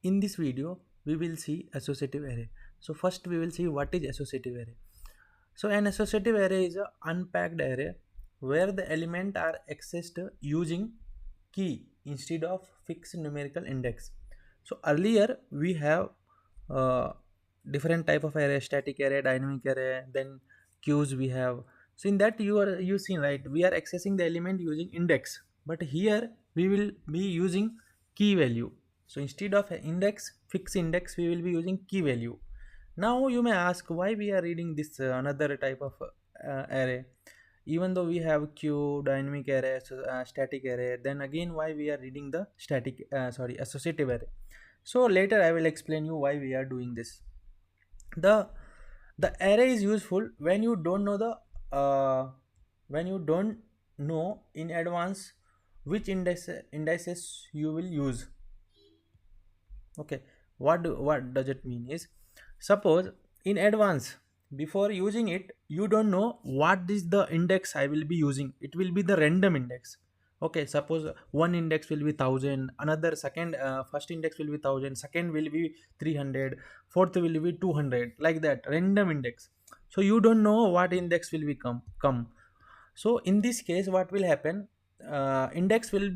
In this video we will see associative array. So first we will see what is associative array. So an associative array is an unpacked array where the elements are accessed using key instead of fixed numerical index. So earlier we have uh, different type of array, static array, dynamic array, then queues we have. So in that you seen, right, we are accessing the element using index, but here we will be using key value. So instead of index, fixed index, we will be using key value. Now you may ask why we are reading this another type of array, even though we have queue, dynamic array, static array. Then again, why we are reading the associative array. So later I will explain you why we are doing this. The the array is useful when you don't know the when you don't know in advance which indices you will use. Okay, what does it mean is, suppose in advance, before using it, you don't know what is the index I will be using. It will be the random index. Okay, suppose one index will be 1000, another second first index will be 1000, second will be 300, fourth will be 200, like that, random index. So you don't know what index will be come. So in this case what will happen, index will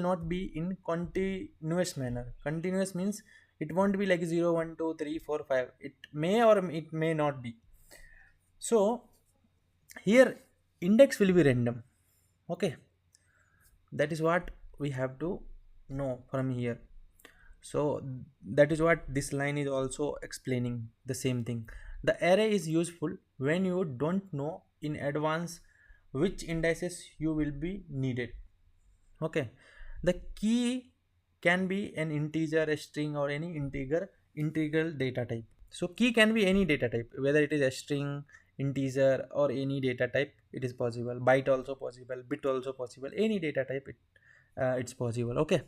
not be in continuous manner. Continuous means it won't be like 0 1 2 3 4 5. It may or it may not be. So here index will be random. Okay, that is what we have to know from here. So that is what this line is also explaining, the same thing. The array is useful when you don't know in advance which indices you will be needed. Okay, the key can be an integer, a string, or any integral data type. So key can be any data type, whether it is a string, integer, or any data type. It is possible. Byte also possible, bit also possible, any data type it's possible. Okay,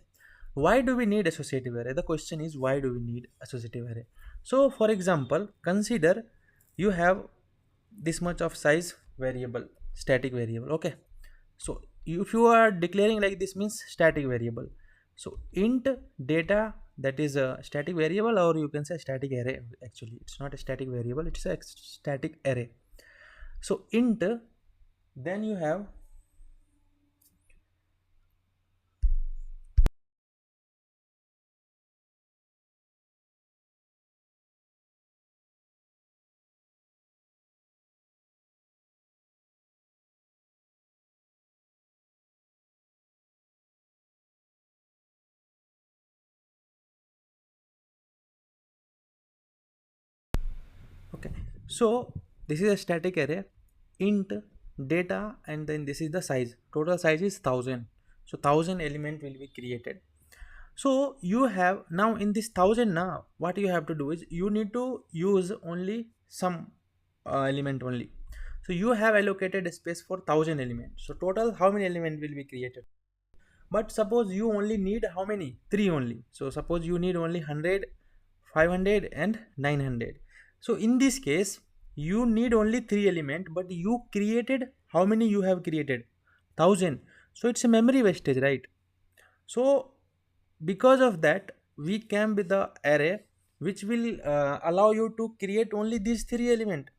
why do we need associative array? The question is, why do we need associative array? So for example, consider you have this much of size variable, static variable. Okay, so if you are declaring like this, means static variable. So int data, that is a static variable, or you can say static array. Actually it's not a static variable, it's a static array. So int, then you have okay, so this is a static array, int data, and then this is the size. Total size is 1000. So 1000 element will be created. So you have now in this 1000, now what you have to do is you need to use only some element only. So you have allocated a space for 1000 elements. So total how many element will be created? But suppose you only need how many? 3 only. So suppose you need only 100, 500 and 900. So in this case you need only 3 element, but you created how many? You have created 1000. So it's a memory wastage, right? So because of that, we came with the array which will allow you to create only these 3 element.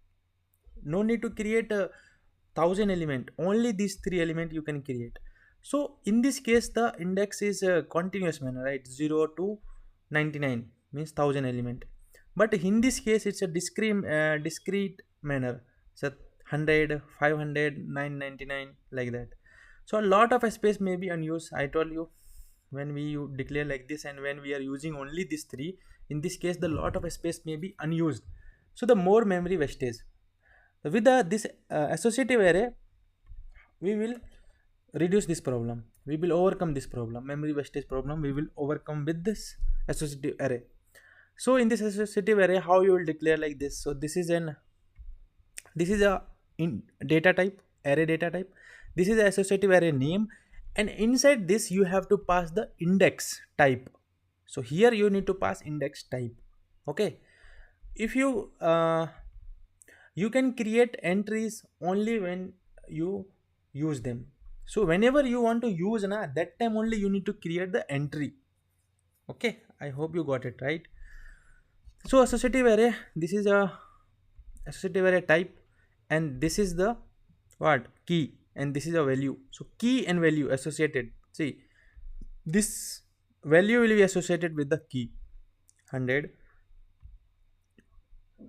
No need to create 1000 element, only these 3 element you can create. So in this case the index is a continuous manner, right? 0 to 99 means 1000 element. But in this case it's a discrete manner. So 100, 500, 999, like that. So a lot of space may be unused. I told you, when we declare like this and when we are using only these 3, in this case the lot of space may be unused. So the more memory wastage. With this associative array, we will reduce this problem. We will overcome this problem, memory wastage problem. We will overcome with this associative array. So in this associative array, how you will declare like this? So this is a in data type, array data type. This is the associative array name, and inside this you have to pass the index type. So here you need to pass index type. Okay, if you can create entries only when you use them. So whenever you want to use that time only you need to create the entry. Okay, I hope you got it right. So associative array, this is a associative array type, and this is the what key, and this is a value. So key and value associated. See, this value will be associated with the key 100,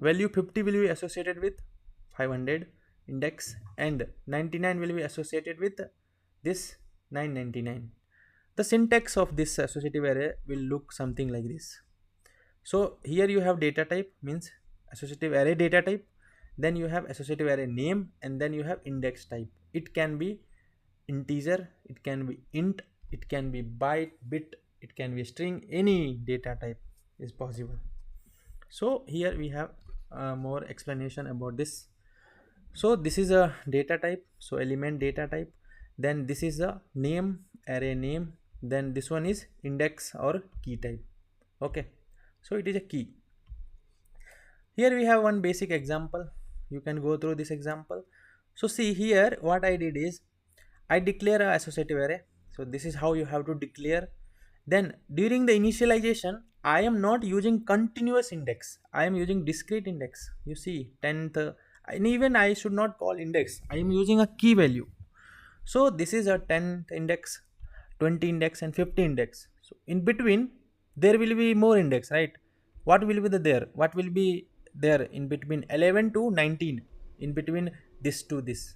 value 50 will be associated with 500 index, and 99 will be associated with this 999. The syntax of this associative array will look something like this. So here you have data type, means associative array data type, then you have associative array name, and then you have index type. It can be integer, it can be int, it can be byte, bit, it can be string, any data type is possible. So here we have more explanation about this. So this is a data type, so element data type, then this is a name, array name, then this one is index or key type. Okay, so it is a key. Here we have one basic example, you can go through this example. So see here, what I did is I declare a associative array. So this is how you have to declare. Then during the initialization, I am not using continuous index, I am using discrete index. You see 10th, and even I should not call index, I am using a key value. So this is a 10th index, 20 index, and 50 index. So in between there will be more index, right? What will be there? What will be there in between 11 to 19? In between this to this.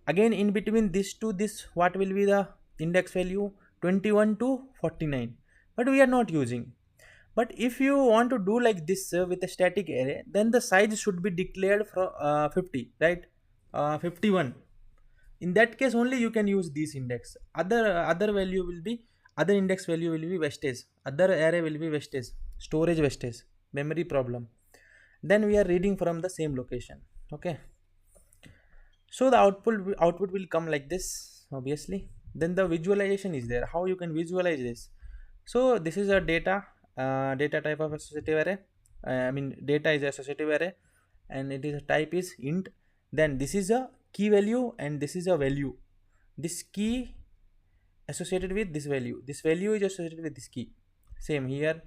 Again in between this to this, what will be the index value? 21 to 49. But we are not using. But if you want to do like this with a static array, then the size should be declared from 50, right? 51. In that case only you can use this index. Other value will be, other index value will be wastage, other array will be wastage, storage wastage, memory problem. Then we are reading from the same location. Okay, so the output will come like this, obviously. Then the visualization is there, how you can visualize this. So this is a data type of associative array. I mean data is associative array, and it is a type is int. Then this is a key value, and this is a value. This key associated with this value is associated with this key. Same here,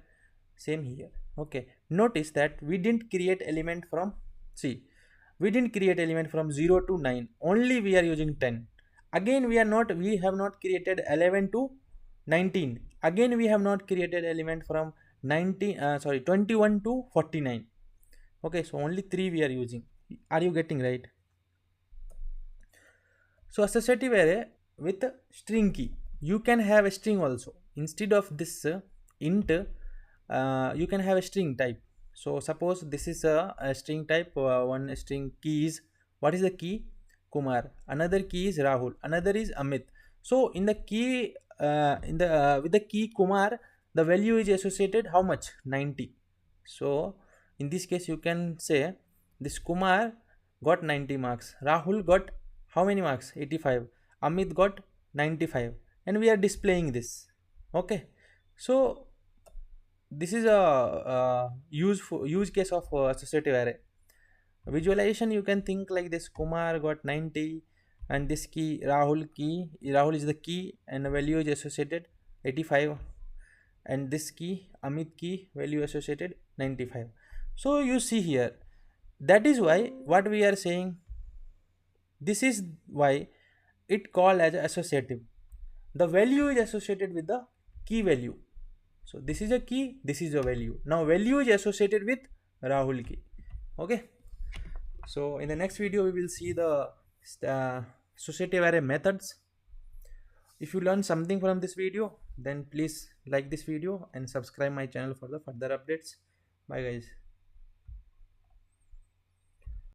same here. Okay, notice that we didn't create element from, see, we didn't create element from 0 to 9, only we are using 10. Again we have not created 11 to 19. Again we have not created element from 21 to 49. Okay, so only 3 we are using. Are you getting right? So associative array with string key, you can have a string also. Instead of this int, you can have a string type. So suppose this is a string type, one string key is, what is the key? Kumar. Another key is Rahul, another is Amit. So in the key with the key Kumar, the value is associated how much? 90. So in this case you can say this Kumar got 90 marks, Rahul got how many marks? 85, Amit got 95, and we are displaying this. Okay, so this is a use case of associative array. Visualization you can think like this: Kumar got 90, and this key Rahul is the key, and the value is associated 85, and this key Amit key value associated 95. So you see here, that is why what we are saying, this is why it called as associative. The value is associated with the key value. So this is a key, this is a value. Now value is associated with Rahul key. Okay, so in the next video we will see the associative array methods. If you learn something from this video, then please like this video and subscribe my channel for the further updates. Bye guys.